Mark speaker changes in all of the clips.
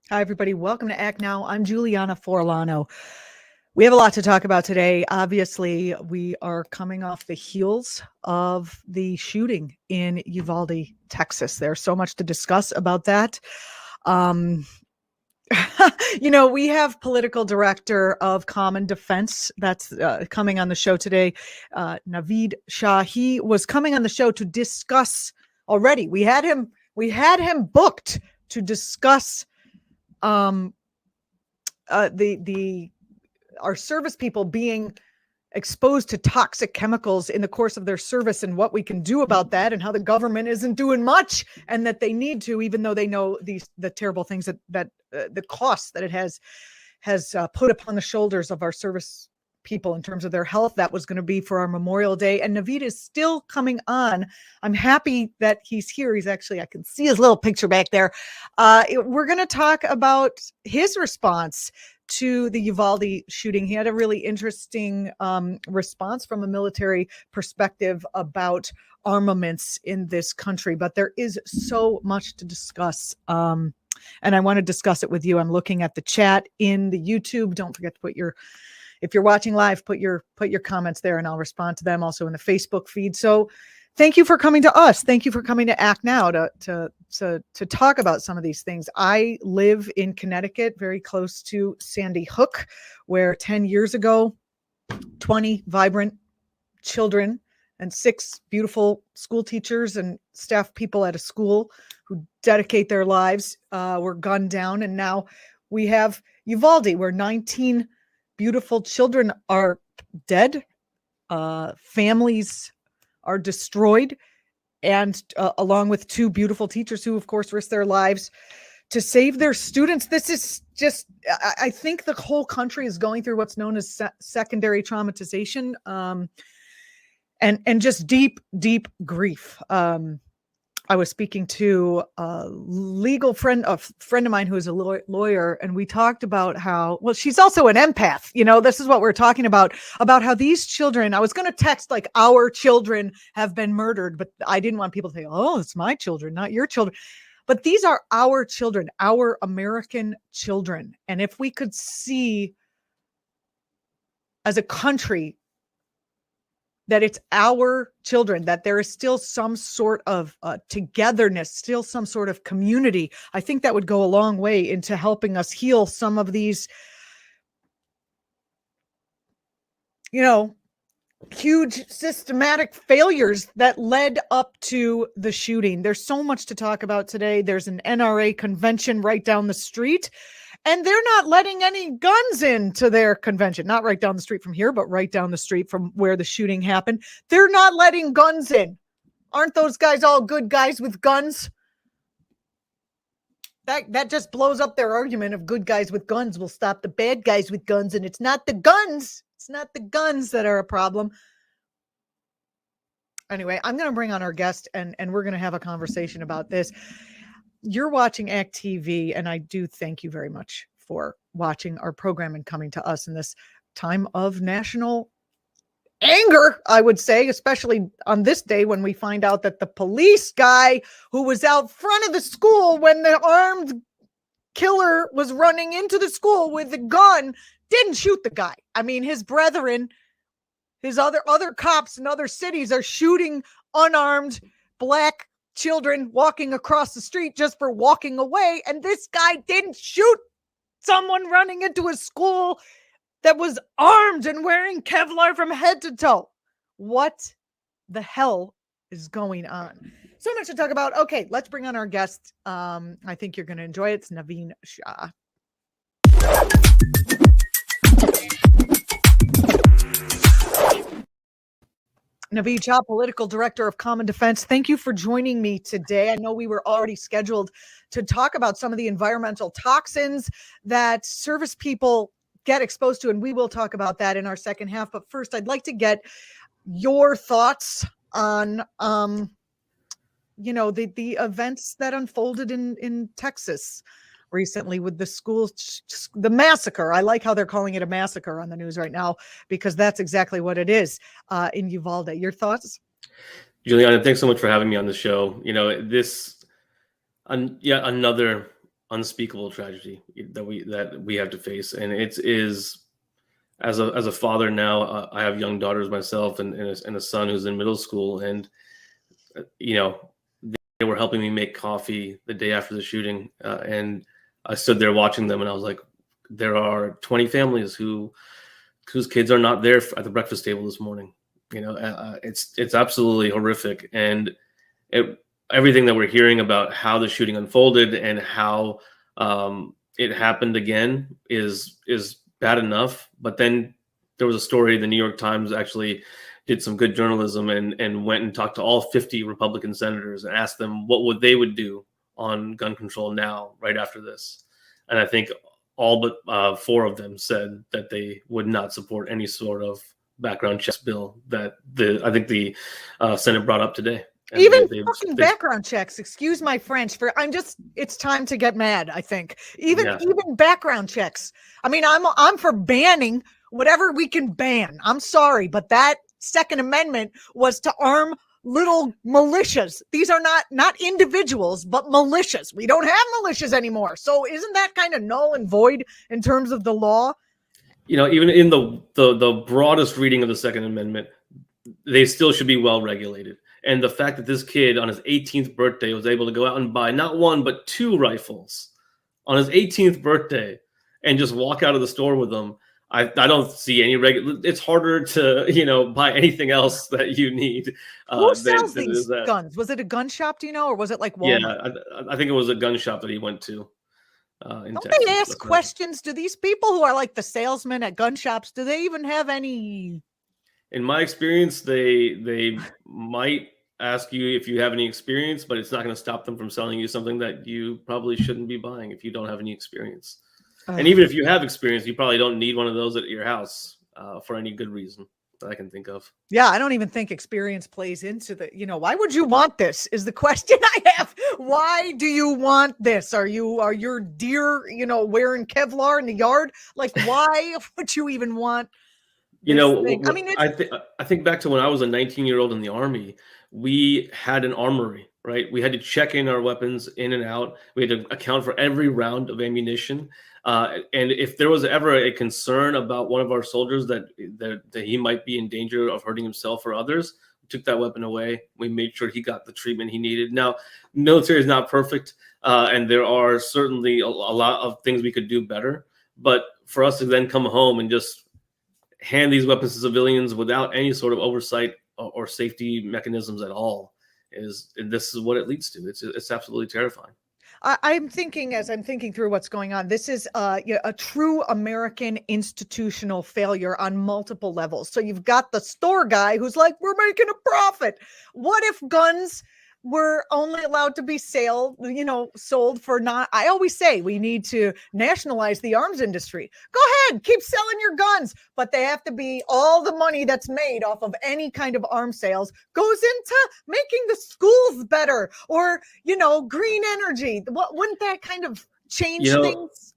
Speaker 1: Hi, everybody. Welcome to Act Now. I'm Julianna Forlano. We have a lot to talk about today. Obviously, we are coming off the heels of the shooting in Uvalde, Texas. There's so much to discuss about that. We have political director of Common Defense that's coming on the show today, Naveed Shah. He was coming on the show to discuss already. We had him booked to discuss our service people being exposed to toxic chemicals in the course of their service and what we can do about that, and how the government isn't doing much, and that they need to, even though they know the terrible things that the cost that it has put upon the shoulders of our service people in terms of their health. That was going to be for our Memorial Day, and Naveed is still coming on. I'm happy that he's here. He's actually, I can see his little picture back there. We're going to talk about his response to the Uvalde shooting. He had a really interesting response from a military perspective about armaments in this country, but there is so much to discuss. And I want to discuss it with you. I'm looking at the chat in the YouTube. Don't forget to put if you're watching live, put your comments there and I'll respond to them, also in the Facebook feed. So thank you for coming to us. Thank you for coming to Act Now to talk about some of these things. I live in Connecticut, very close to Sandy Hook, where 10 years ago, 20 vibrant children and 6 beautiful school teachers and staff people at a school who dedicate their lives were gunned down. And now we have Uvalde, where 19 beautiful children are dead. Families are destroyed. And along with 2 beautiful teachers who, of course, risked their lives to save their students. This is just, I think the whole country is going through what's known as secondary traumatization, and just deep, deep grief. I was speaking to a friend of mine who is a lawyer, and we talked about how, well, she's also an empath. This is what we're talking about how these children, I was going to text like, our children have been murdered, but I didn't want people to say, oh, it's my children, not your children. But these are our children, our American children. And if we could see as a country that it's our children, that there is still some sort of togetherness, still some sort of community, I think that would go a long way into helping us heal some of these, huge systematic failures that led up to the shooting. There's so much to talk about today. There's an NRA convention right down the street, and they're not letting any guns into their convention. Not right down the street from here, but right down the street from where the shooting happened. They're not letting guns in. Aren't those guys all good guys with guns? That just blows up their argument of good guys with guns will stop the bad guys with guns, and it's not the guns. It's not the guns that are a problem. Anyway, I'm going to bring on our guest, and we're going to have a conversation about this. You're watching actTV, and I do thank you very much for watching our program and coming to us in this time of national anger, I would say, especially on this day when we find out that the police guy who was out front of the school when the armed killer was running into the school with a gun didn't shoot the guy. I mean, his brethren, his other cops in other cities are shooting unarmed Black children walking across the street just for walking away. And this guy didn't shoot someone running into a school that was armed and wearing Kevlar from head to toe. What the hell is going on? So much to talk about. Okay, let's bring on our guest. I think you're going to enjoy it. It's Naveed Shah. Naveed Shah, political director of Common Defense. Thank you for joining me today. I know we were already scheduled to talk about some of the environmental toxins that service people get exposed to, and we will talk about that in our second half. But first, I'd like to get your thoughts on, the events that unfolded in Texas recently with the massacre. I like how they're calling it a massacre on the news right now, because that's exactly what it is in Uvalde. Your thoughts?
Speaker 2: Julianna, thanks so much for having me on the show. Another unspeakable tragedy that we have to face, and it is. As a father now, I have young daughters myself, and a son who's in middle school, and they were helping me make coffee the day after the shooting, and I stood there watching them, and I was like, there are 20 families whose kids are not there at the breakfast table this morning. It's absolutely horrific, and everything that we're hearing about how the shooting unfolded and how it happened again is bad enough. But then there was a story, the New York Times actually did some good journalism and went and talked to all 50 Republican senators and asked them what they would do on gun control now, right after this. And I think all but 4 of them said that they would not support any sort of background checks bill that I think the Senate brought up today.
Speaker 1: And even fucking background checks, excuse my French, it's time to get mad, I think. Even background checks. I mean, I'm for banning whatever we can ban. I'm sorry, but that Second Amendment was to arm little militias. These are not individuals, but militias. We don't have militias anymore. So isn't that kind of null and void in terms of the law?
Speaker 2: Even in the broadest reading of the Second Amendment, they still should be well regulated. And the fact that this kid on his 18th birthday was able to go out and buy not 1, but 2 rifles on his 18th birthday and just walk out of the store with them, I don't see any it's harder to, buy anything else that you need.
Speaker 1: Who sells these guns? Was it a gun shop, do you know, or was it like Walmart?
Speaker 2: Yeah, I think it was a gun shop that he went to.
Speaker 1: Don't Texas. They ask questions? Do these people who are like the salesmen at gun shops, do they even have any?
Speaker 2: In my experience, they might ask you if you have any experience, but it's not going to stop them from selling you something that you probably shouldn't be buying if you don't have any experience. And even if you have experience, you probably don't need one of those at your house for any good reason that I can think of.
Speaker 1: Yeah, I don't even think experience plays into the, why would you want this is the question I have. Why do you want this? Are your deer, wearing Kevlar in the yard? Like, why would you even want
Speaker 2: thing? I mean, I think back to when I was a 19-year-old in the Army, we had an armory, right? We had to check in our weapons in and out. We had to account for every round of ammunition. And if there was ever a concern about one of our soldiers that he might be in danger of hurting himself or others, we took that weapon away. We made sure he got the treatment he needed. Now, military is not perfect, and there are certainly a lot of things we could do better. But for us to then come home and just hand these weapons to civilians without any sort of oversight or safety mechanisms at all this is what it leads to. It's absolutely terrifying.
Speaker 1: I'm thinking, as I'm thinking through what's going on, this is a true American institutional failure on multiple levels. So you've got the store guy who's like, we're making a profit. What if guns were only allowed to be sold for not, I always say we need to nationalize the arms industry. Go ahead, keep selling your guns, but they have to be, all the money that's made off of any kind of arms sales goes into making the schools better or, green energy. Wouldn't that kind of change things?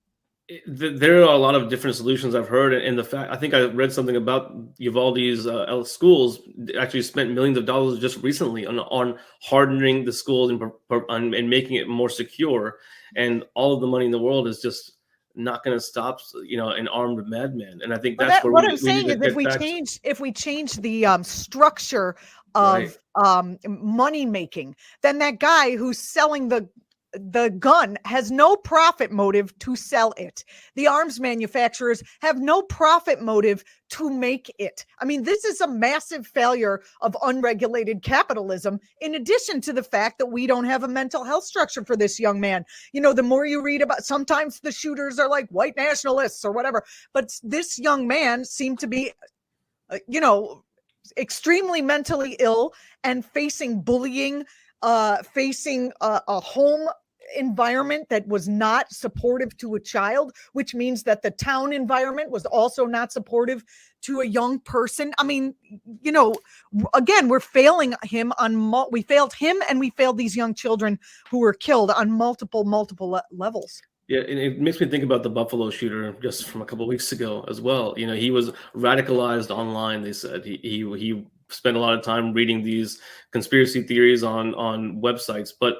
Speaker 2: There are a lot of different solutions I've heard, and the fact I think I read something about Uvalde's schools actually spent millions of dollars just recently on hardening the schools and making it more secure, and all of the money in the world is just not going to stop an armed madman. And I think that's where
Speaker 1: what I'm saying is if we change the structure of money making, then that guy who's selling the gun has no profit motive to sell it. The arms manufacturers have no profit motive to make it. I mean, this is a massive failure of unregulated capitalism, in addition to the fact that we don't have a mental health structure for this young man. The more you read about, sometimes the shooters are like white nationalists or whatever, but this young man seemed to be, extremely mentally ill and facing bullying, facing a home environment that was not supportive to a child, which means that the town environment was also not supportive to a young person. I mean, again, we're failing him we failed him and we failed these young children who were killed on multiple levels.
Speaker 2: Yeah, and it makes me think about the Buffalo shooter just from a couple of weeks ago as well. He was radicalized online. They said he spent a lot of time reading these conspiracy theories on websites, but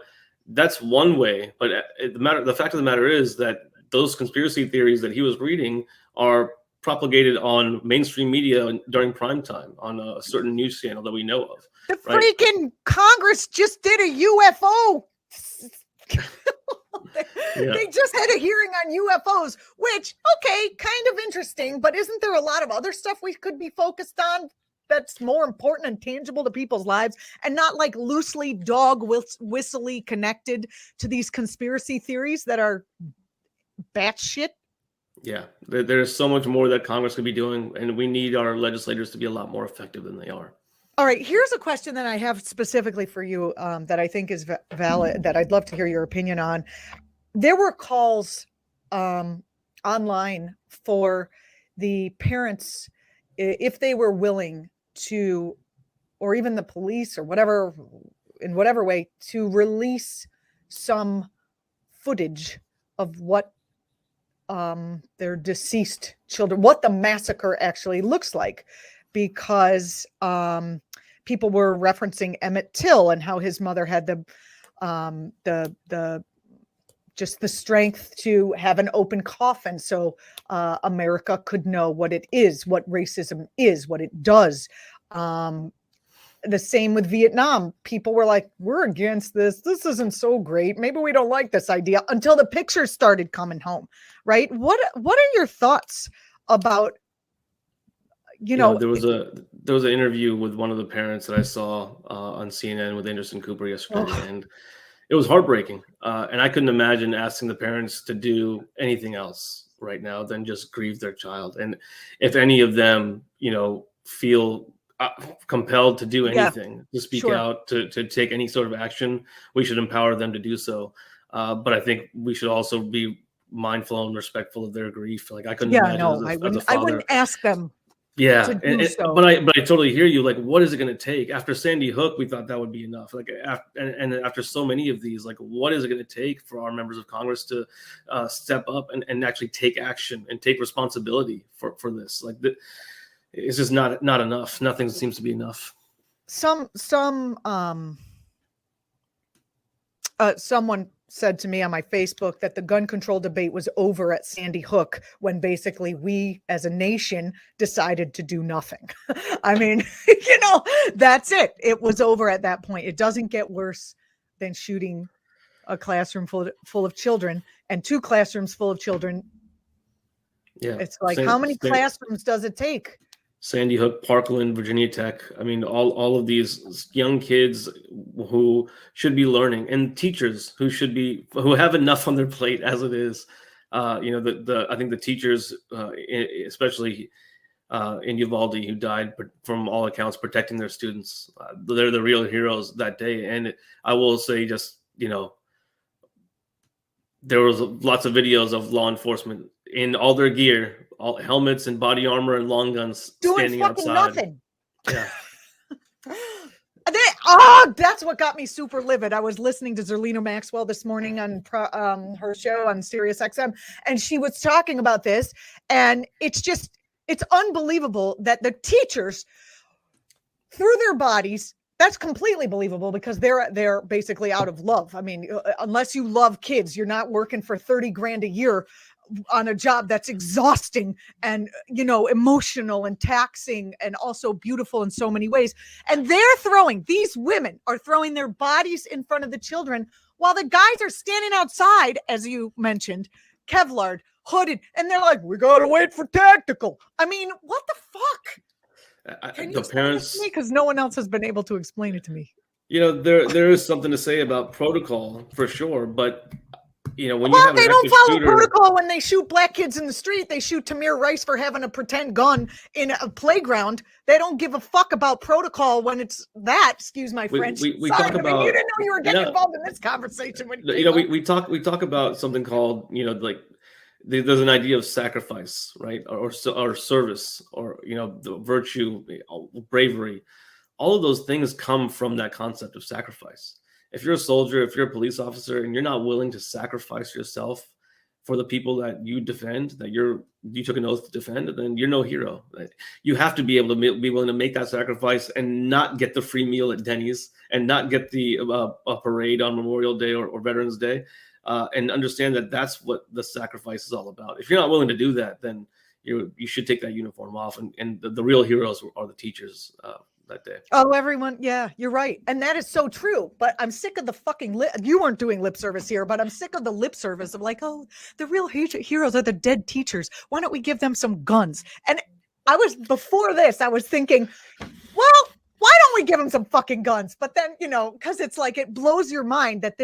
Speaker 2: that's one way. But the fact of the matter is that those conspiracy theories that he was reading are propagated on mainstream media during prime time on a certain news channel that we know of.
Speaker 1: The
Speaker 2: right?
Speaker 1: freaking Congress just did a UFO. They just had a hearing on UFOs, which, okay, kind of interesting, but isn't there a lot of other stuff we could be focused on that's more important and tangible to people's lives, and not like loosely dog whistly connected to these conspiracy theories that are batshit?
Speaker 2: Yeah, there's so much more that Congress could be doing, and we need our legislators to be a lot more effective than they are.
Speaker 1: All right, here's a question that I have specifically for you that I think is valid, that I'd love to hear your opinion on. There were calls online for the parents, if they were willing to, or even the police or whatever, in whatever way, to release some footage of what their deceased children, what the massacre actually looks like, because people were referencing Emmett Till and how his mother had the just the strength to have an open coffin so America could know what it is, what racism is, what it does. The same with Vietnam. People were like, we're against this. This isn't so great. Maybe we don't like this idea, until the pictures started coming home, right? What are your thoughts about,
Speaker 2: there was an interview with one of the parents that I saw on CNN with Anderson Cooper yesterday, and it was heartbreaking. And I couldn't imagine asking the parents to do anything else right now than just grieve their child. And if any of them, feel compelled to do anything, to speak out, to take any sort of action, we should empower them to do so. But I think we should also be mindful and respectful of their grief. Like, I couldn't imagine
Speaker 1: I wouldn't ask them.
Speaker 2: Yeah, but I totally hear you. Like, what is it going to take? After Sandy Hook, we thought that would be enough. Like, after so many of these, like, what is it going to take for our members of Congress to step up and actually take action and take responsibility for this? Like, it's just not enough. Nothing seems to be enough.
Speaker 1: Someone said to me on my Facebook that the gun control debate was over at Sandy Hook, when basically we as a nation decided to do nothing. I mean, that's it. It was over at that point. It doesn't get worse than shooting a classroom full of children, and 2 classrooms full of children. Yeah. It's like, how many classrooms does it take?
Speaker 2: Sandy Hook, Parkland, Virginia Tech. I mean, all of these young kids who should be learning, and teachers who have enough on their plate as it is. I think the teachers, especially in Uvalde, who died from all accounts protecting their students, they're the real heroes that day. And I will say, just there was lots of videos of law enforcement in all their gear, all helmets and body armor and long guns, standing outside.
Speaker 1: Nothing.
Speaker 2: Yeah.
Speaker 1: That's what got me super livid. I was listening to Zerlina Maxwell this morning on her show on Sirius XM, and she was talking about this, and it's unbelievable that the teachers, through their bodies, that's completely believable, because they're basically out of love. I mean, unless you love kids, you're not working for $30,000 a year on a job that's exhausting and, emotional and taxing, and also beautiful in so many ways. And these women are throwing their bodies in front of the children, while the guys are standing outside, as you mentioned, Kevlar, hooded, and they're like, we gotta wait for tactical. I mean, what the fuck? Can you explain it to me? Because no one else has been able to explain it to me.
Speaker 2: There is something to say about protocol for sure, but when
Speaker 1: they don't follow protocol when they shoot black kids in the street. They shoot Tamir Rice for having a pretend gun in a playground. They don't give a fuck about protocol when it's that. Excuse my French.
Speaker 2: We talk about.
Speaker 1: You didn't know you were getting involved in this conversation.
Speaker 2: We talk about something called there's an idea of sacrifice, right, or service, or the virtue, bravery. All of those things come from that concept of sacrifice. If you're a soldier, if you're a police officer, and you're not willing to sacrifice yourself for the people that you defend, that you took an oath to defend, then you're no hero. You have to be able to be willing to make that sacrifice and not get the free meal at Denny's and not get the parade on Memorial Day or Veterans Day, and understand that that's what the sacrifice is all about. If you're not willing to do that, then you should take that uniform off. And the real heroes are the teachers that day.
Speaker 1: Oh, everyone. Yeah, you're right. And that is so true. But I'm sick of the fucking you weren't doing lip service here, but I'm sick of the lip service of like, oh, the real heroes are the dead teachers. Why don't we give them some guns? And before this, I was thinking, well, why don't we give them some fucking guns? But then, because it's like, it blows your mind that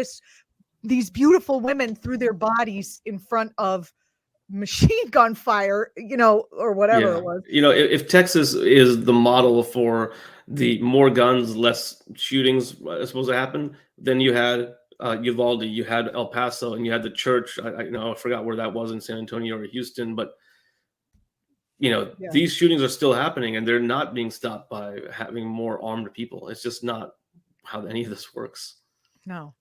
Speaker 1: these beautiful women threw their bodies in front of machine gun fire, or whatever it was.
Speaker 2: If Texas is the model for the more guns, less shootings supposed to happen, then you had Uvalde, you had El Paso, and you had the church. I forgot where that was in San Antonio or Houston, but these shootings are still happening, and they're not being stopped by having more armed people. It's just not how any of this works.
Speaker 1: No.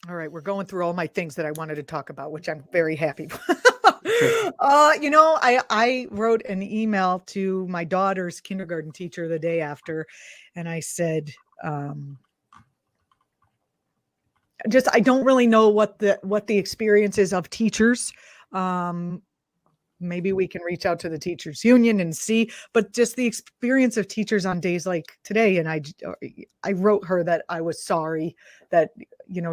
Speaker 1: All right, we're going through all my things that I wanted to talk about, which I'm very happy. I wrote an email to my daughter's kindergarten teacher the day after, and I said, I don't really know what the experience is of teachers. Maybe we can reach out to the teachers union and see, but just the experience of teachers on days like today. And I wrote her that I was sorry that,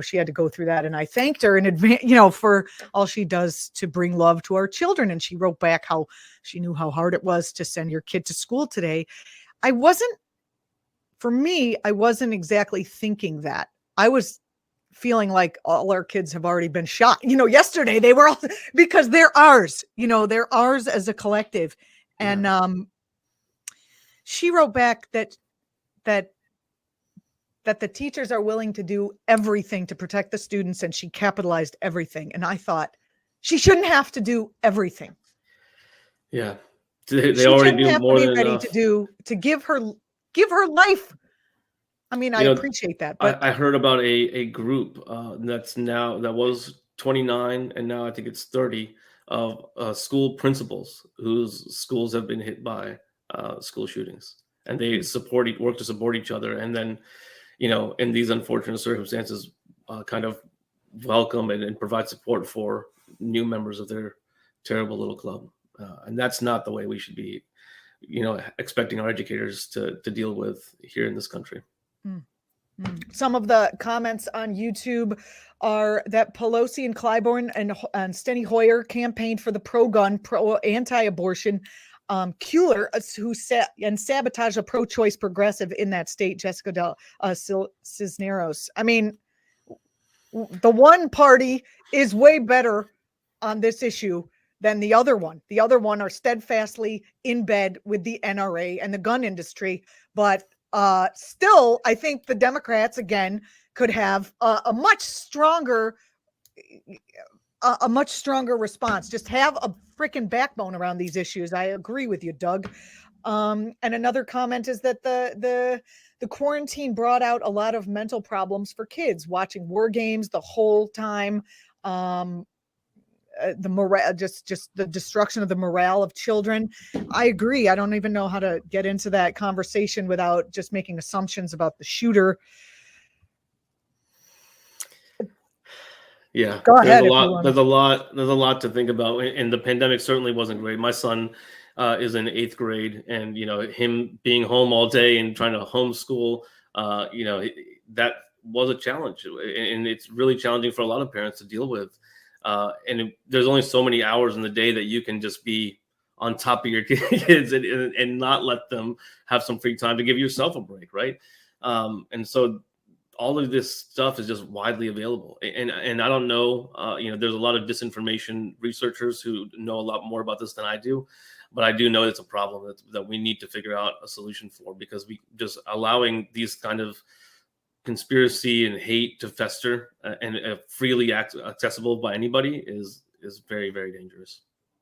Speaker 1: she had to go through that. And I thanked her in advance, for all she does to bring love to our children. And she wrote back how she knew how hard it was to send your kid to school today. I wasn't exactly thinking that. I was feeling like all our kids have already been shot. Yesterday they were all, because they're ours, they're ours as a collective. And she wrote back that the teachers are willing to do everything to protect the students, and she capitalized everything. And I thought she shouldn't have to do everything.
Speaker 2: Yeah. They already do more than enough.
Speaker 1: To give her life. I mean, I appreciate that. But
Speaker 2: I heard about a group that was 29 and now I think it's 30 of school principals whose schools have been hit by school shootings, and they work to support each other. And then, in these unfortunate circumstances, kind of welcome and provide support for new members of their terrible little club. And that's not the way we should be, expecting our educators to deal with here in this country.
Speaker 1: Some of the comments on YouTube are that Pelosi and Clyburn and Steny Hoyer campaigned for the pro-gun, anti-abortion Kuehler, who sabotaged a pro-choice progressive in that state, Jessica Cisneros. I mean, the one party is way better on this issue than the other one. The other one are steadfastly in bed with the NRA and the gun industry, but still, I think the Democrats again could have a much stronger response. Just have a freaking backbone around these issues. I agree with you, Doug. And another comment is that the quarantine brought out a lot of mental problems for kids watching war games the whole time. The morale, just the destruction of the morale of children. I agree. I don't even know how to get into that conversation without just making assumptions about the shooter.
Speaker 2: Yeah,
Speaker 1: go ahead.
Speaker 2: There's a lot to think about, and the pandemic certainly wasn't great. My son is in 8th grade, and him being home all day and trying to homeschool, that was a challenge, and it's really challenging for a lot of parents to deal with. And there's only so many hours in the day that you can just be on top of your kids and not let them have some free time to give yourself a break, right? And so all of this stuff is just widely available. And I don't know, there's a lot of disinformation researchers who know a lot more about this than I do, but I do know it's a problem that we need to figure out a solution for, because we just allowing these kind of conspiracy and hate to fester and freely accessible by anybody is very, very dangerous.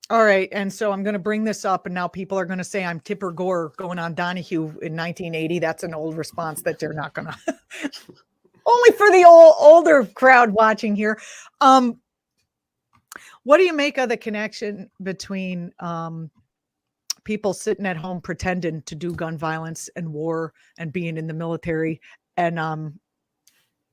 Speaker 1: All right. And so I'm going to bring this up, and now people are going to say I'm Tipper Gore going on Donahue in 1980. That's an old response that they're not going to only for the older crowd watching here. What do you make of the connection between people sitting at home pretending to do gun violence and war and being in the military, and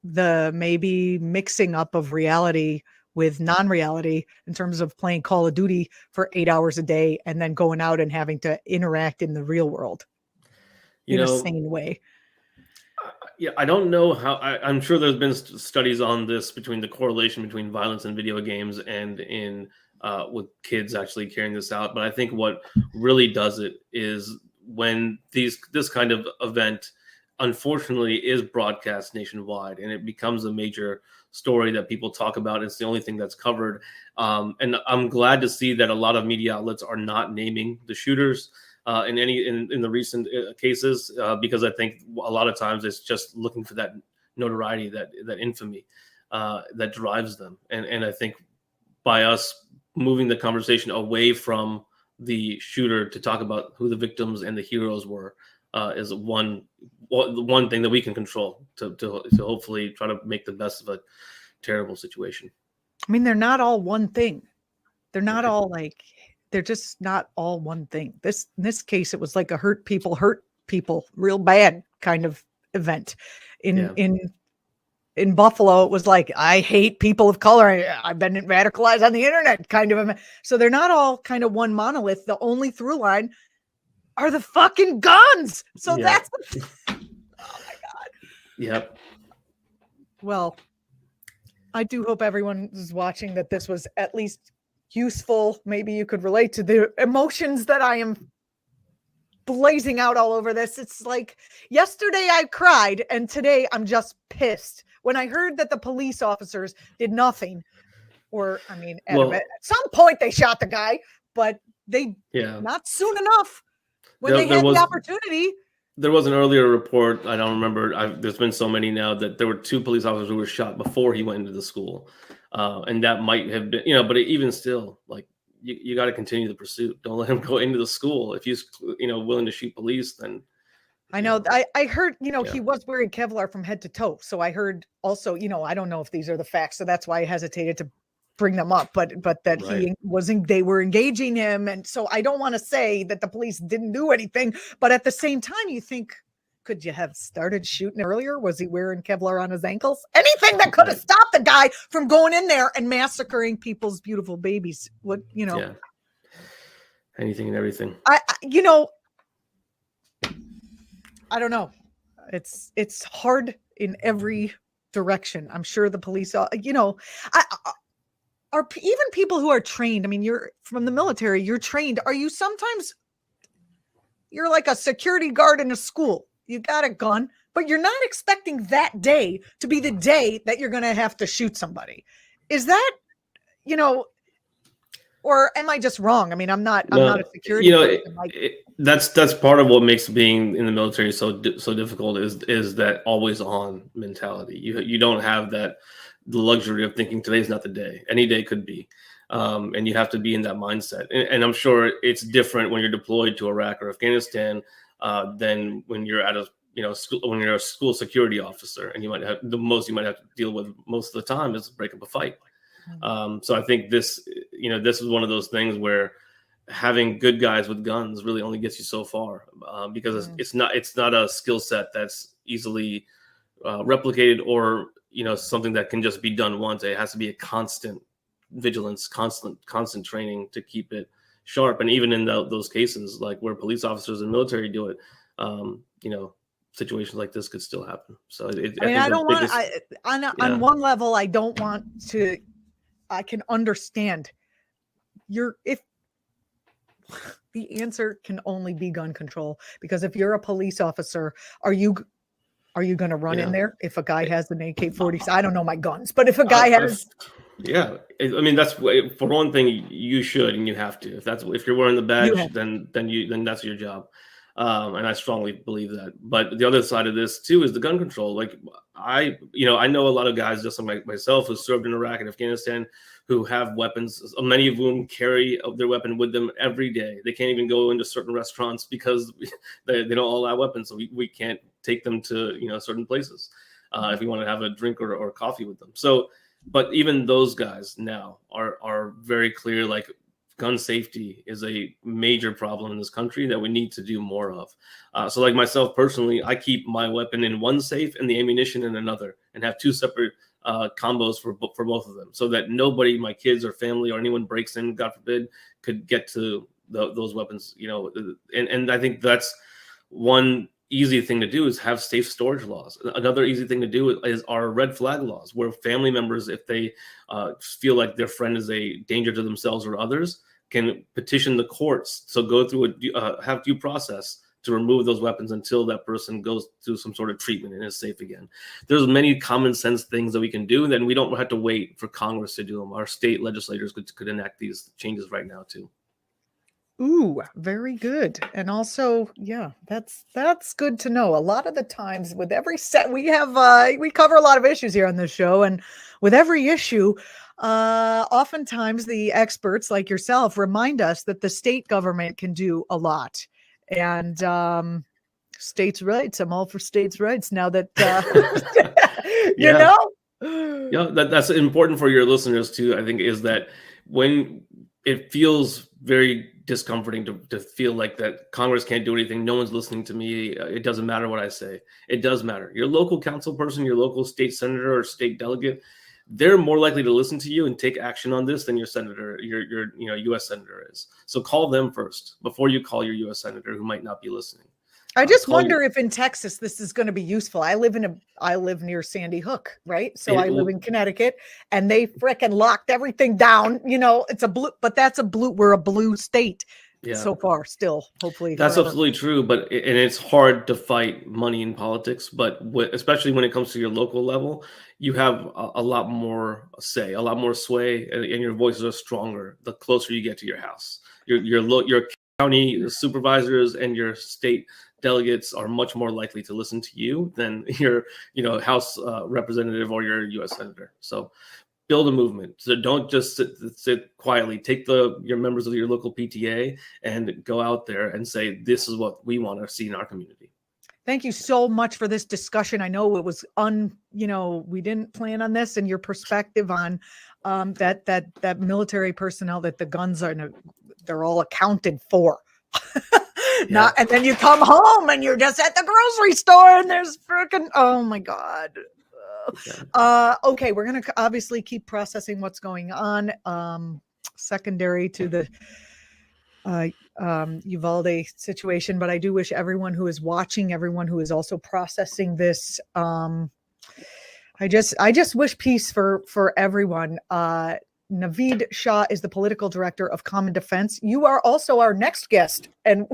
Speaker 1: the maybe mixing up of reality with non-reality in terms of playing Call of Duty for 8 hours a day and then going out and having to interact in the real world in a sane way?
Speaker 2: Yeah, I don't know how. I'm sure there's been studies on this between the correlation between violence in video games and in with kids actually carrying this out. But I think what really does it is when this kind of event, unfortunately, is broadcast nationwide, and it becomes a major story that people talk about. It's the only thing that's covered, and I'm glad to see that a lot of media outlets are not naming the shooters. In the recent cases, because I think a lot of times it's just looking for that notoriety, that infamy that drives them. And I think by us moving the conversation away from the shooter to talk about who the victims and the heroes were is one thing that we can control to hopefully try to make the best of a terrible situation.
Speaker 1: I mean, they're not all one thing. They're not all like. They're just not all one thing. In this case, it was like a hurt people real bad kind of event. In Buffalo, it was like, I hate people of color. I've been radicalized on the internet kind of event. So they're not all kind of one monolith. The only through line are the fucking guns. So that's oh my God.
Speaker 2: Yep.
Speaker 1: Well, I do hope everyone is watching that this was at least useful. Maybe you could relate to the emotions that I am blazing out all over this. It's like yesterday I cried and today I'm just pissed when I heard that the police officers did nothing, or I mean at some point they shot the guy, but they not soon enough when they had the opportunity.
Speaker 2: There was an earlier report, I don't remember, there's been so many now, that there were 2 police officers who were shot before he went into the school. And that might have been, but even still, like, you got to continue the pursuit. Don't let him go into the school. If he's, willing to shoot police, then.
Speaker 1: I know. I heard, he was wearing Kevlar from head to toe. So I heard also, I don't know if these are the facts. So that's why I hesitated to bring them up, but that they were engaging him. And so I don't want to say that the police didn't do anything, but at the same time, you think, could you have started shooting earlier? Was he wearing Kevlar on his ankles? Anything that could have stopped the guy from going in there and massacring people's beautiful babies.
Speaker 2: Anything and everything.
Speaker 1: I don't know. It's hard in every direction. I'm sure the police, are even people who are trained. I mean, you're from the military, you're trained. Are you sometimes, you're like a security guard in a school. You got a gun, but you're not expecting that day to be the day that you're going to have to shoot somebody. Is that, or am I just wrong? I mean, I'm not a security person.
Speaker 2: That's part of what makes being in the military so difficult is that always on mentality. You don't have the luxury of thinking today's not the day. Any day could be. And you have to be in that mindset. And I'm sure it's different when you're deployed to Iraq or Afghanistan than when you're at a when you're a school security officer, and you might have you might have to deal with most of the time is break up a fight. So I think this is one of those things where having good guys with guns really only gets you so far, because it's not a skill set that's easily replicated or something that can just be done once. It has to be a constant vigilance, constant training to keep it sharp. And even in those cases, like where police officers and military do it, situations like this could still happen. So
Speaker 1: on one level, I don't want to. I can understand if the answer can only be gun control, because if you're a police officer, are you going to run in there if a guy has an AK-47? I don't know my guns, but if a guy has.
Speaker 2: Yeah, I mean, that's for one thing, you should and you have to. If you're wearing the badge, then that's your job, and I strongly believe that. But the other side of this too is the gun control. Like I know a lot of guys just like myself who served in Iraq and Afghanistan who have weapons. Many of whom carry their weapon with them every day. They can't even go into certain restaurants because they don't allow weapons, so we can't take them to certain places if we want to have a drink or coffee with them. So. But even those guys now are very clear, like gun safety is a major problem in this country that we need to do more of. So like myself personally, I keep my weapon in one safe and the ammunition in another, and have two separate combos for both of them, so that nobody, my kids or family or anyone breaks in, God forbid, could get to those weapons. You know, and I think that's one easy thing to do, is have safe storage laws. Another easy thing to do is our red flag laws, where family members, if they feel like their friend is a danger to themselves or others, can petition the courts. So go through have due process to remove those weapons until that person goes through some sort of treatment and is safe again. There's many common sense things that we can do, then we don't have to wait for Congress to do them. Our state legislators could enact these changes right now too.
Speaker 1: Ooh, very good. And also, yeah, that's good to know. A lot of the times with every set we have, we cover a lot of issues here on this show, and with every issue, oftentimes the experts like yourself remind us that the state government can do a lot. And states' rights. I'm all for states' rights now that you know.
Speaker 2: Yeah, that's important for your listeners too, I think, is that when it feels very discomforting to feel like that Congress can't do anything, no one's listening to me, it doesn't matter what I say. It does matter. Your local council person, your local state senator or state delegate, they're more likely to listen to you and take action on this than your senator, your U.S. senator is. So call them first before you call your U.S. senator, who might not be listening.
Speaker 1: I just wonder if in Texas this is going to be useful. I live near Sandy Hook, right? So I live in Connecticut, and they frickin' locked everything down. You know, it's a blue, but that's a blue. We're a blue state so far, still. Hopefully,
Speaker 2: that's absolutely true. But and it's hard to fight money in politics, but especially when it comes to your local level, you have a lot more say, a lot more sway, and your voices are stronger the closer you get to your house. Your county supervisors and your state delegates are much more likely to listen to you than your House representative or your U.S. senator. So build a movement. So don't just sit quietly. Take your members of your local PTA and go out there and say, this is what we want to see in our community.
Speaker 1: Thank you so much for this discussion. I know it was we didn't plan on this, and your perspective on that military personnel, that the guns they're all accounted for. And then you come home and you're just at the grocery store and there's freaking, oh my God. Okay, we're going to obviously keep processing what's going on, secondary to the Uvalde situation, but I do wish everyone who is watching, everyone who is also processing this, I just wish peace for everyone. Naveed Shah is the political director of Common Defense. You are also our next guest, and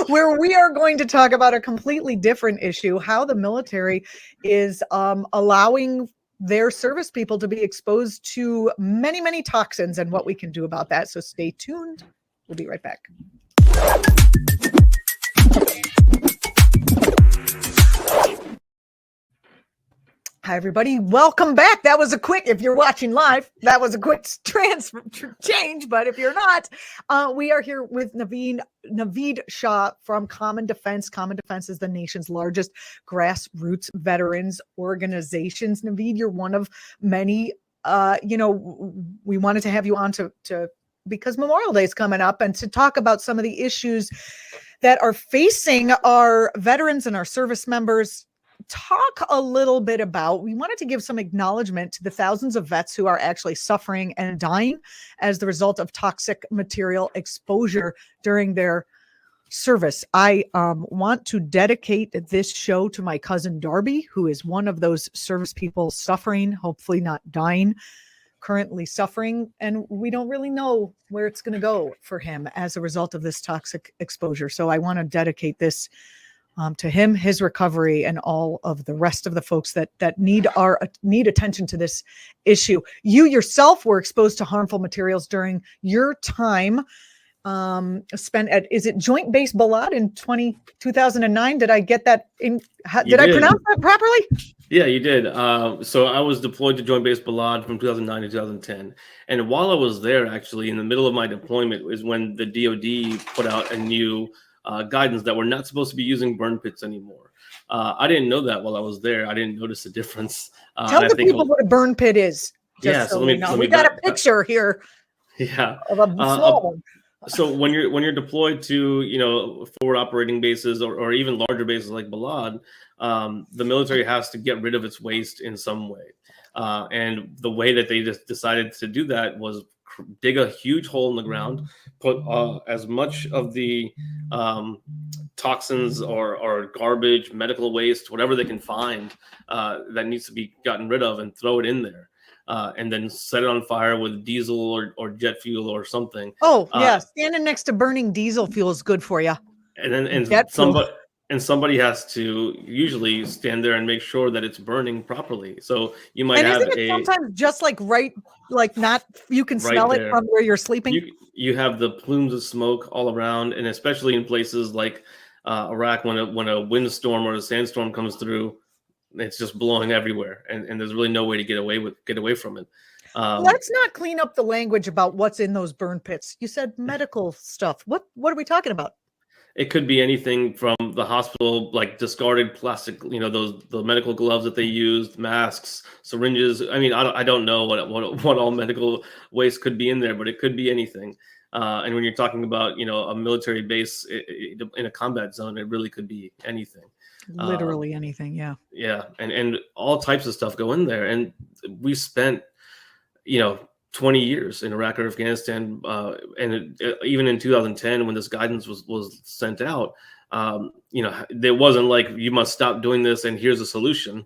Speaker 1: where we are going to talk about a completely different issue, how the military is allowing their service people to be exposed to many, many toxins, and what we can do about that. So stay tuned. We'll be right back. Hi, everybody. Welcome back. That was a quick, if you're watching live, that was a quick transfer change. But if you're not, we are here with Naveed Shah from Common Defense. Common Defense is the nation's largest grassroots veterans organizations. Naveed, you're one of many. We wanted to have you on to because Memorial Day is coming up, and to talk about some of the issues that are facing our veterans and our service members. Talk a little bit about, we wanted to give some acknowledgement to the thousands of vets who are actually suffering and dying as the result of toxic material exposure during their service. I want to dedicate this show to my cousin Darby, who is one of those service people suffering, hopefully not dying, currently suffering, and we don't really know where it's going to go for him as a result of this toxic exposure. So I want to dedicate this to him, his recovery, and all of the rest of the folks that need attention to this issue. You yourself were exposed to harmful materials during your time spent at, is it Joint Base Balad in 2009? Did I get that in? Did I pronounce that properly?
Speaker 2: Yeah, you did. So I was deployed to Joint Base Balad from 2009 to 2010. And while I was there, actually, in the middle of my deployment is when the DoD put out a new guidance that we're not supposed to be using burn pits anymore. I didn't know that while I was there. I didn't notice the difference.
Speaker 1: Tell
Speaker 2: and
Speaker 1: the
Speaker 2: I think
Speaker 1: people what a burn pit is.
Speaker 2: Yeah,
Speaker 1: Just
Speaker 2: so
Speaker 1: so
Speaker 2: let
Speaker 1: we
Speaker 2: me
Speaker 1: know.
Speaker 2: let
Speaker 1: We
Speaker 2: me
Speaker 1: got a
Speaker 2: back,
Speaker 1: picture here
Speaker 2: yeah.
Speaker 1: of a small one.
Speaker 2: So when you're deployed to forward operating bases or even larger bases like Balad, the military has to get rid of its waste in some way, and the way that they just decided to do that was dig a huge hole in the ground, put as much of the toxins or garbage, medical waste, whatever they can find that needs to be gotten rid of, and throw it in there. And then set it on fire with diesel or jet fuel or something.
Speaker 1: Oh, yeah. Standing next to burning diesel fuel is good for you.
Speaker 2: And
Speaker 1: Jet fuel.
Speaker 2: somebody has to usually stand there and make sure that it's burning properly. So you might
Speaker 1: And
Speaker 2: have
Speaker 1: isn't it sometimes just like not, you can
Speaker 2: right
Speaker 1: smell it
Speaker 2: there.
Speaker 1: from where you're sleeping?
Speaker 2: You have the plumes of smoke all around, and especially in places like Iraq, when a windstorm or a sandstorm comes through, it's just blowing everywhere, and there's really no way to get away from it.
Speaker 1: Let's not clean up the language about what's in those burn pits. You said medical stuff. What are we talking about?
Speaker 2: It could be anything from the hospital, like discarded plastic, the medical gloves that they used, masks, syringes. I mean, I don't know what all medical waste could be in there, but it could be anything. And when you're talking about, a military base in a combat zone, it really could be anything.
Speaker 1: Literally anything. Yeah.
Speaker 2: Yeah. And all types of stuff go in there. And we spent, 20 years in Iraq or Afghanistan, and even in 2010, when this guidance was sent out, there wasn't like, you must stop doing this and here's a solution.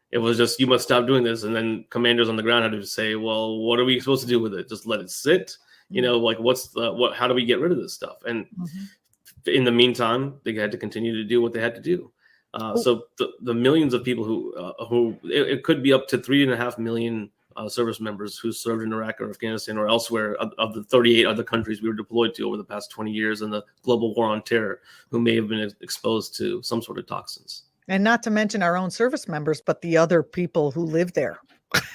Speaker 2: It was just, you must stop doing this, and then commanders on the ground had to say, well, what are we supposed to do with it? Just let it sit? Like how do we get rid of this stuff? And in the meantime, they had to continue to do what they had to do. So the millions of people who it could be up to 3.5 million service members who served in Iraq or Afghanistan or elsewhere of the 38 other countries we were deployed to over the past 20 years in the global war on terror, who may have been exposed to some sort of toxins.
Speaker 1: And not to mention our own service members, but the other people who live there.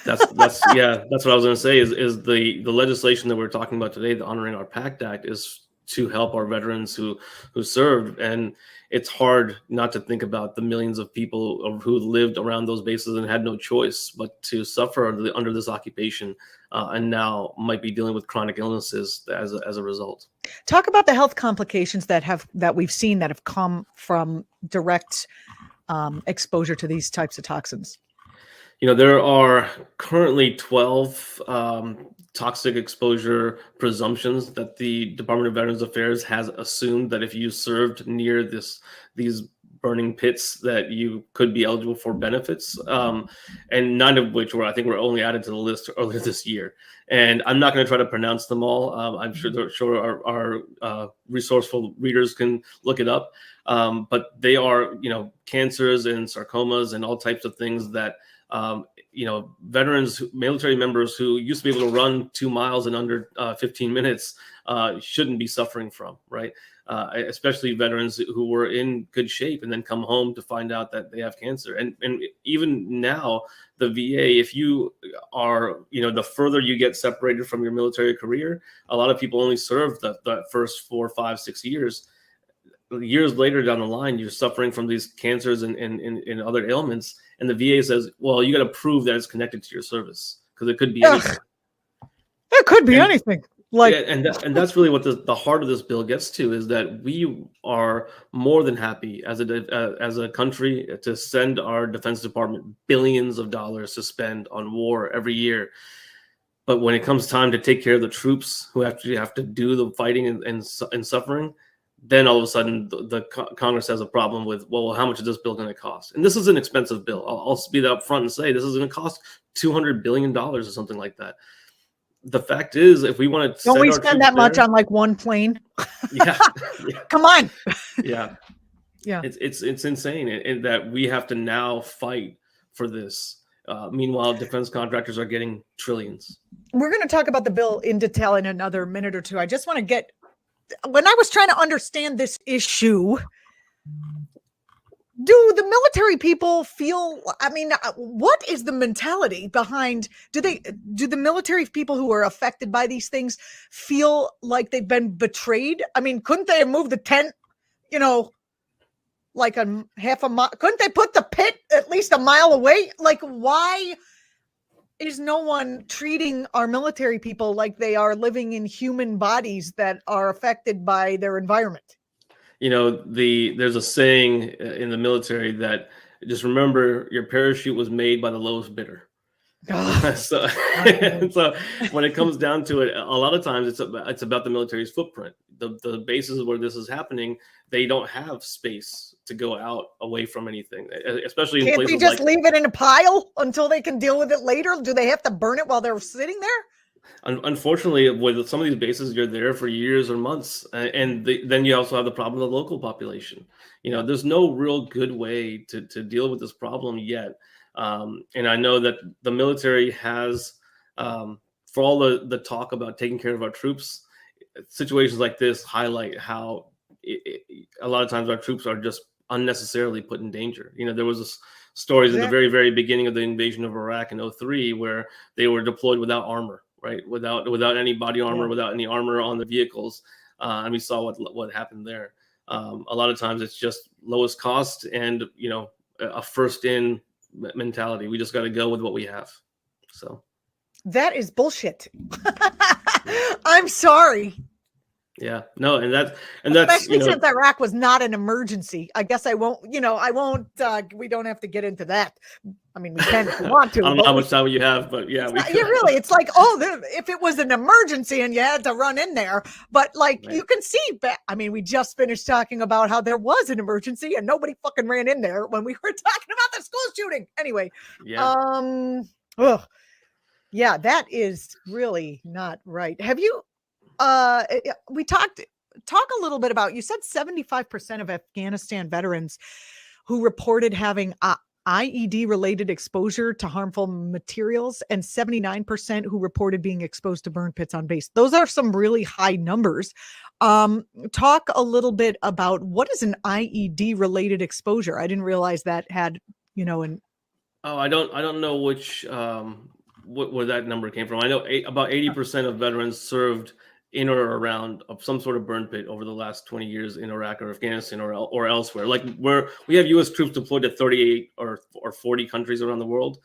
Speaker 2: That's what I was going to say is the legislation that we're talking about today, the Honoring Our Pact Act, is to help our veterans who served. And it's hard not to think about the millions of people who lived around those bases and had no choice but to suffer under this occupation, and now might be dealing with chronic illnesses as a result.
Speaker 1: Talk about the health complications that we've seen that have come from direct exposure to these types of toxins.
Speaker 2: There are currently 12 toxic exposure presumptions that the Department of Veterans Affairs has assumed that if you served near these burning pits, that you could be eligible for benefits, and none of which were only added to the list earlier this year. And I'm not going to try to pronounce them all. I'm sure our resourceful readers can look it up. But they are, cancers and sarcomas and all types of things that veterans, military members who used to be able to run 2 miles in under 15 minutes shouldn't be suffering from, right? Especially veterans who were in good shape and then come home to find out that they have cancer. And even now, the VA, if you are, the further you get separated from your military career, a lot of people only serve the first 4, 5, 6 years. Years later down the line, you're suffering from these cancers and other ailments. And the VA says, well, you got to prove that it's connected to your service, because it could be anything.
Speaker 1: It could be anything.
Speaker 2: And that's really what the heart of this bill gets to, is that we are more than happy as a country to send our Defense Department billions of dollars to spend on war every year. But when it comes time to take care of the troops who have to do the fighting and suffering, then all of a sudden the Congress has a problem with, well, how much is this bill going to cost? And this is an expensive bill. I'll be up front and say this is going to cost $200 billion or something like that. The fact is, if we want to,
Speaker 1: don't we spend that much on like one plane?
Speaker 2: Yeah.
Speaker 1: Come on.
Speaker 2: Yeah. It's insane, and that we have to now fight for this. Meanwhile, defense contractors are getting trillions.
Speaker 1: We're going to talk about the bill in detail in another minute or two. I just want to get, when I was trying to understand this issue, do the military people feel, what is the mentality behind, do the military people who are affected by these things feel like they've been betrayed? I mean, couldn't they have moved the tent you know, like a half a mile? Couldn't they put the pit at least a mile away? Like, why is no one treating our military people like they are living in human bodies that are affected by their environment?
Speaker 2: You know, there's a saying in the military that just remember your parachute was made by the lowest bidder. So, so when it comes down to it, a lot of times it's about the military's footprint. The bases where this is happening, they don't have space to go out away from anything, especially in places.
Speaker 1: Can't they just leave it in a pile until they can deal with it later? Do they have to burn it while they're sitting there?
Speaker 2: Unfortunately, with some of these bases, you're there for years or months, and then you also have the problem of the local population. You know, there's no real good way to deal with this problem yet. And I know that the military has, for all the talk about taking care of our troops, situations like this highlight how a lot of times our troops are just unnecessarily put in danger. You know, there was stories at the very, very beginning of the invasion of Iraq in 2003 where they were deployed without armor, right? Without any body armor, without any armor on the vehicles. And we saw what happened there. A lot of times it's just lowest cost and, you know, a first in mentality. We just got to go with what we have. So
Speaker 1: that is bullshit. I'm sorry.
Speaker 2: Yeah, no, and that's
Speaker 1: especially since Iraq was not an emergency. I guess I won't. We don't have to get into that. I mean, we can if we want to.
Speaker 2: I don't know how much time you have, but yeah,
Speaker 1: really, it's like, if it was an emergency and you had to run in there, but like you can see, I mean, we just finished talking about how there was an emergency and nobody fucking ran in there when we were talking about the school shooting. Anyway, yeah, that is really not right. Have you? We talk a little bit about, you said 75% of Afghanistan veterans who reported having IED related exposure to harmful materials and 79% who reported being exposed to burn pits on base. Those are some really high numbers. Talk a little bit about what is an IED related exposure. I didn't realize that had,
Speaker 2: I don't know which, where that number came from. I know about 80% of veterans served in or around some sort of burn pit over the last 20 years in Iraq or Afghanistan or elsewhere. Like we have U.S. troops deployed to 38 or 40 countries around the world.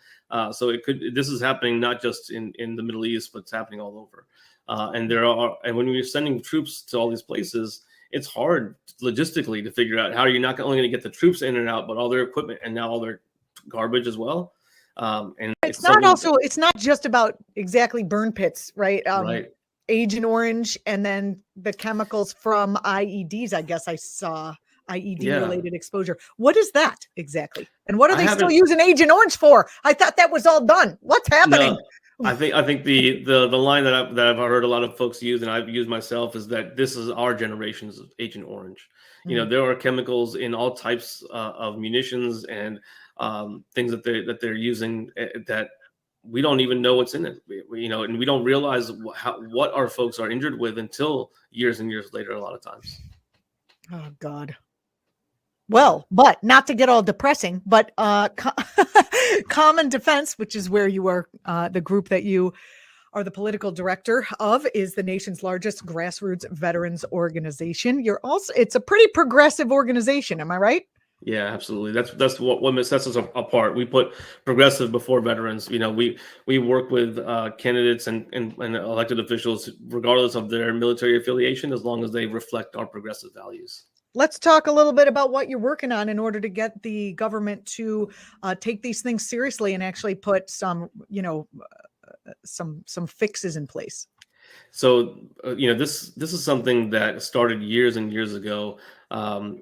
Speaker 2: So this is happening not just in the Middle East, but it's happening all over. And when we're sending troops to all these places, it's hard logistically to figure out how you're not only going to get the troops in and out, but all their equipment and now all their garbage as well. And
Speaker 1: it's not just about exactly burn pits, right?
Speaker 2: Right.
Speaker 1: Agent Orange, and then the chemicals from IEDs. I guess I saw IED related exposure. What is that exactly? And what are they still using Agent Orange for? I thought that was all done. What's happening?
Speaker 2: No, I think the line that I've heard a lot of folks use, and I've used myself, is that this is our generation's Agent Orange. You know, there are chemicals in all types of munitions and things that they're using that we don't even know what's in it, and we don't realize what our folks are injured with until years and years later, a lot of times.
Speaker 1: Oh, God. Well, but not to get all depressing, but Common Defense, which is where you are, the group that you are the political director of, is the nation's largest grassroots veterans organization. It's a pretty progressive organization. Am I right?
Speaker 2: Yeah, absolutely. That's what sets us apart. We put progressive before veterans. You know, we work with candidates and elected officials, regardless of their military affiliation, as long as they reflect our progressive values.
Speaker 1: Let's talk a little bit about what you're working on in order to get the government to take these things seriously and actually put some fixes in place.
Speaker 2: So, this is something that started years and years ago and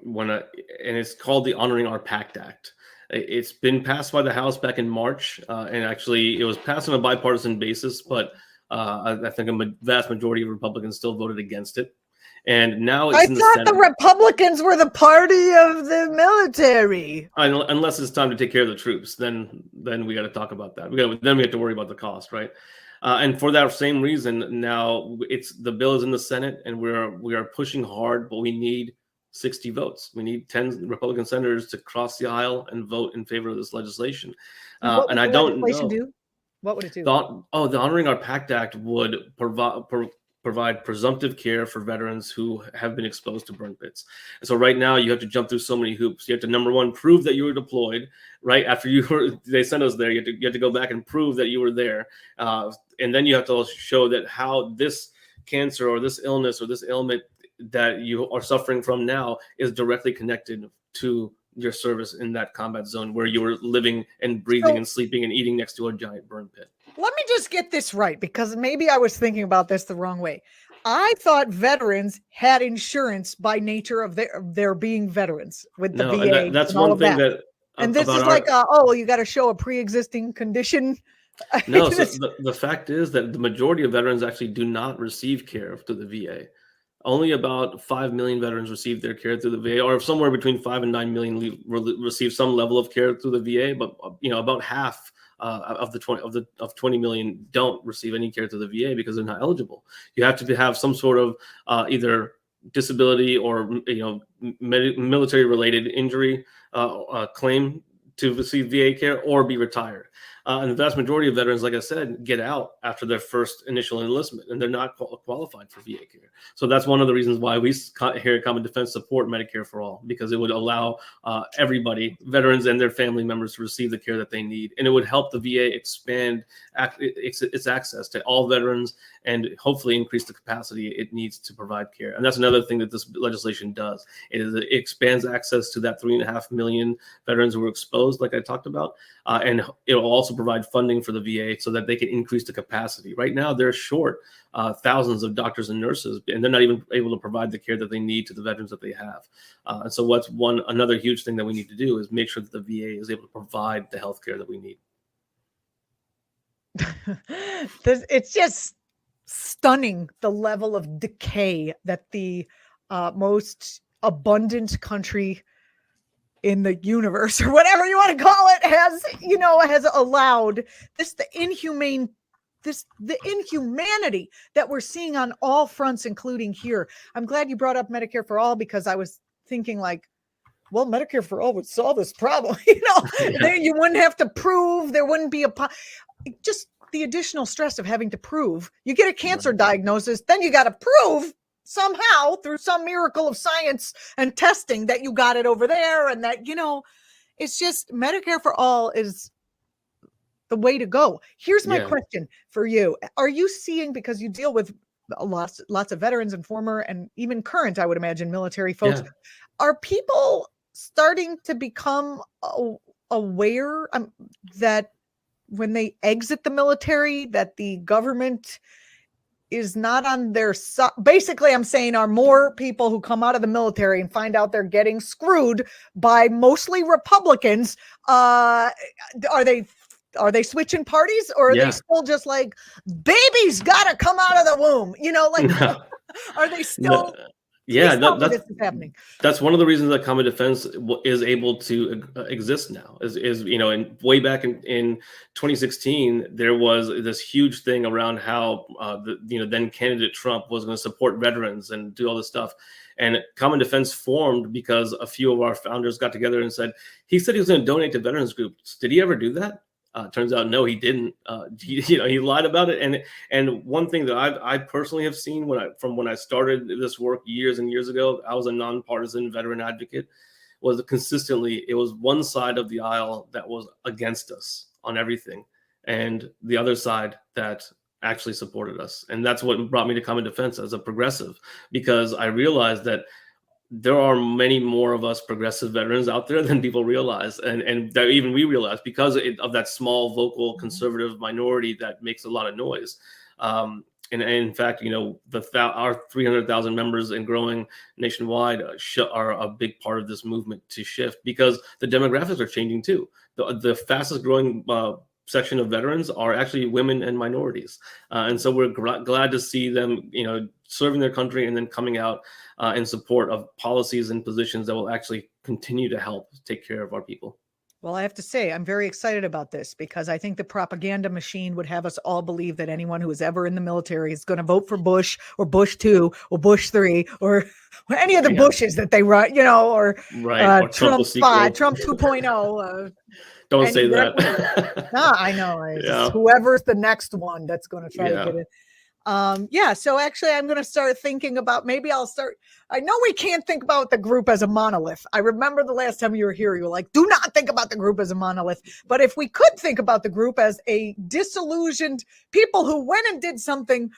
Speaker 2: it's called the Honoring Our Pact Act. It's been passed by the House back in March, and actually it was passed on a bipartisan basis, but I think a vast majority of Republicans still voted against it. And now it's in the Senate.
Speaker 1: I thought the Republicans were the party of the military.
Speaker 2: Unless it's time to take care of the troops, then we got to talk about that. Then we have to worry about the cost, right? And for that same reason, now the bill is in the Senate, and we are pushing hard, but we need 60 votes. We need 10 Republican senators to cross the aisle and vote in favor of this legislation.
Speaker 1: What
Speaker 2: and I don't know.
Speaker 1: Do? What would it do?
Speaker 2: The Honoring Our Pact Act would provide presumptive care for veterans who have been exposed to burn pits. And so right now you have to jump through so many hoops. You have to, number one, prove that you were deployed right after they sent us there. You have to go back and prove that you were there. And then you have to show that how this cancer or this illness or this ailment that you are suffering from now is directly connected to your service in that combat zone where you were living and breathing and sleeping and eating next to a giant burn pit.
Speaker 1: Let me just get this right, because maybe I was thinking about this the wrong way. I thought veterans had insurance by nature of their being veterans with the VA.
Speaker 2: And that's one thing that.
Speaker 1: And this is like, oh, you got to show a pre-existing condition.
Speaker 2: No, so the fact is that the majority of veterans actually do not receive care through the VA. Only about 5 million veterans receive their care through the VA, or somewhere between 5 and 9 million receive some level of care through the VA. But about half of 20 million don't receive any care through the VA because they're not eligible. You have to have some sort of either disability or military related injury claim to receive VA care or be retired. And the vast majority of veterans, like I said, get out after their first initial enlistment, and they're not qualified for VA care. So that's one of the reasons why we here at Common Defense support Medicare for All, because it would allow everybody, veterans and their family members, to receive the care that they need. And it would help the VA expand its access to all veterans and hopefully increase the capacity it needs to provide care. And that's another thing that this legislation does. It expands access to that 3.5 million veterans who were exposed, like I talked about. And it will also provide funding for the VA so that they can increase the capacity. Right now, they're short thousands of doctors and nurses, and they're not even able to provide the care that they need to the veterans that they have. And so another huge thing that we need to do is make sure that the VA is able to provide the health care that we need.
Speaker 1: It's just stunning, the level of decay that the most abundant country in the universe, or whatever you want to call it, has allowed the inhumanity that we're seeing on all fronts, including here. I'm glad you brought up Medicare for All, because I was thinking well, Medicare for All would solve this problem. You wouldn't have to prove, there wouldn't be just the additional stress of having to prove. You get a cancer diagnosis, then you got to prove somehow through some miracle of science and testing that you got it over there, and that, it's just Medicare for All is the way to go. Here's my question for you. Are you seeing, because you deal with lots of veterans and former and even current, I would imagine, military folks, are people starting to become aware that when they exit the military, that the government is not on their side? Basically, I'm saying, are more people who come out of the military and find out they're getting screwed by mostly Republicans, are they switching parties, or are they still just like, baby's gotta come out of the womb? Are they still? This is happening.
Speaker 2: That's one of the reasons that Common Defense is able to exist now. Is way back in 2016, there was this huge thing around how then candidate Trump was going to support veterans and do all this stuff. And Common Defense formed because a few of our founders got together and said he was going to donate to veterans groups. Did he ever do that? Turns out, no, he didn't. He lied about it. And one thing that I personally have seen when I started this work years and years ago, I was a nonpartisan veteran advocate, was consistently, it was one side of the aisle that was against us on everything, and the other side that actually supported us. And that's what brought me to Common Defense as a progressive, because I realized that there are many more of us progressive veterans out there than people realize, and that even we realize, because of that small vocal conservative minority that makes a lot of noise. And in fact, our 300,000 members and growing nationwide are a big part of this movement to shift, because the demographics are changing too. The fastest growing section of veterans are actually women and minorities. And so we're glad to see them, serving their country and then coming out in support of policies and positions that will actually continue to help take care of our people.
Speaker 1: Well, I have to say, I'm very excited about this, because I think the propaganda machine would have us all believe that anyone who is ever in the military is going to vote for Bush or Bush 2 or Bush 3 or any of the Bushes that they run, or Trump 5, Trump 2.0.
Speaker 2: Don't say that.
Speaker 1: I know. Whoever's the next one that's going to try to get it. Yeah, so actually I'm going to start thinking about, I know we can't think about the group as a monolith. I remember the last time you were here, you were like, do not think about the group as a monolith. But if we could think about the group as a disillusioned people who went and did something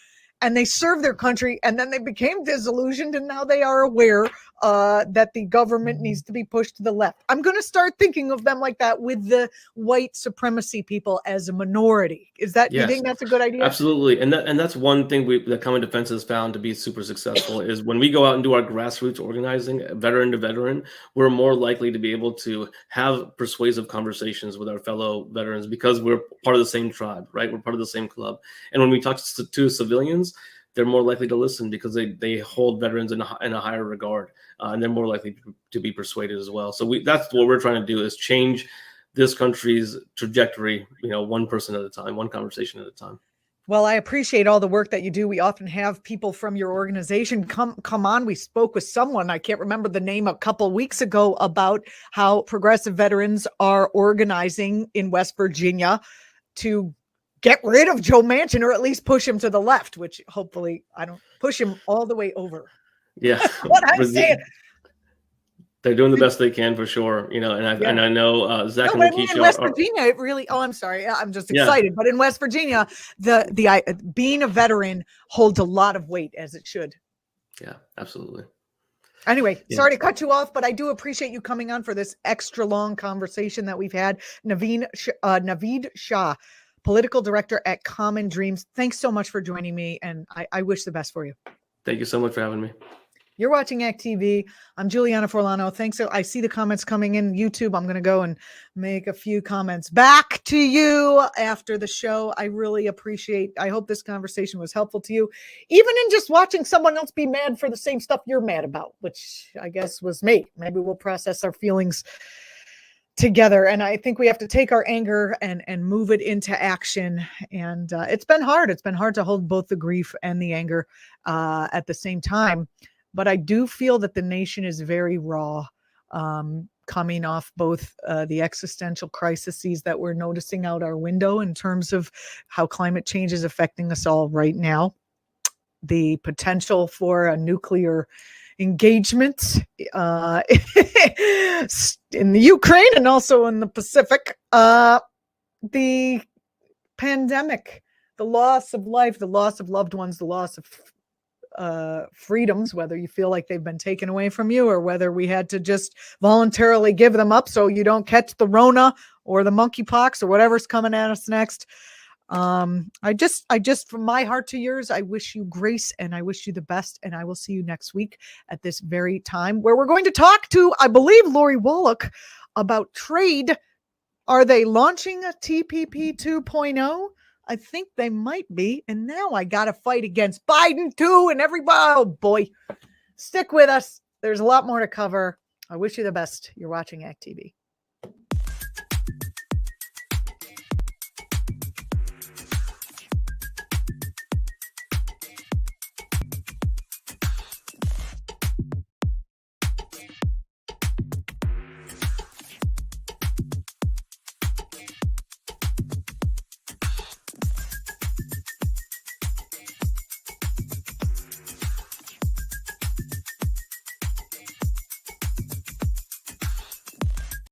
Speaker 1: and they served their country and then they became disillusioned and now they are aware that the government needs to be pushed to the left. I'm going to start thinking of them like that with the white supremacy people as a minority. Is that, you think that's a good idea?
Speaker 2: Absolutely. And that's one thing that Common Defense has found to be super successful is when we go out and do our grassroots organizing, veteran to veteran, we're more likely to be able to have persuasive conversations with our fellow veterans because we're part of the same tribe, right? We're part of the same club. And when we talk to civilians, they're more likely to listen because they hold veterans in a higher regard, and they're more likely to be persuaded as well. So that's what we're trying to do is change this country's trajectory, one person at a time, one conversation at a time.
Speaker 1: Well, I appreciate all the work that you do. We often have people from your organization come on. We spoke with someone, I can't remember the name, a couple of weeks ago about how progressive veterans are organizing in West Virginia to get rid of Joe Manchin, or at least push him to the left, which hopefully I don't push him all the way over.
Speaker 2: Yeah.
Speaker 1: What I'm saying.
Speaker 2: They're doing the best they can for sure, and I know Zach and Lakeisha
Speaker 1: in West Virginia, it really. Oh, I'm sorry, I'm just excited. Yeah. But in West Virginia, the being a veteran holds a lot of weight, as it should.
Speaker 2: Yeah, absolutely.
Speaker 1: Anyway, sorry to cut you off, but I do appreciate you coming on for this extra long conversation that we've had. Naveed Shah, political director at Common Dreams. Thanks so much for joining me, and I wish the best for you.
Speaker 2: Thank you so much for having me.
Speaker 1: You're watching ACT TV. I'm Julianna Forlano. Thanks. I see the comments coming in YouTube. I'm going to go and make a few comments back to you after the show. I really appreciate, I hope this conversation was helpful to you, even in just watching someone else be mad for the same stuff you're mad about, which I guess was me. Maybe we'll process our feelings together. And I think we have to take our anger and move it into action. And it's been hard. It's been hard to hold both the grief and the anger at the same time. But I do feel that the nation is very raw, coming off both the existential crises that we're noticing out our window in terms of how climate change is affecting us all right now, the potential for a nuclear engagement in the Ukraine and also in the Pacific, the pandemic, the loss of life, the loss of loved ones, the loss of freedoms, whether you feel like they've been taken away from you or whether we had to just voluntarily give them up so you don't catch the Rona or the monkeypox or whatever's coming at us next. I just from my heart to yours, I wish you grace and I wish you the best. And I will see you next week at this very time where we're going to talk to, I believe, Lori Wallach about trade. Are they launching a TPP 2.0? I think they might be. And now I got to fight against Biden too. And everybody, oh boy, stick with us. There's a lot more to cover. I wish you the best. You're watching ACT TV.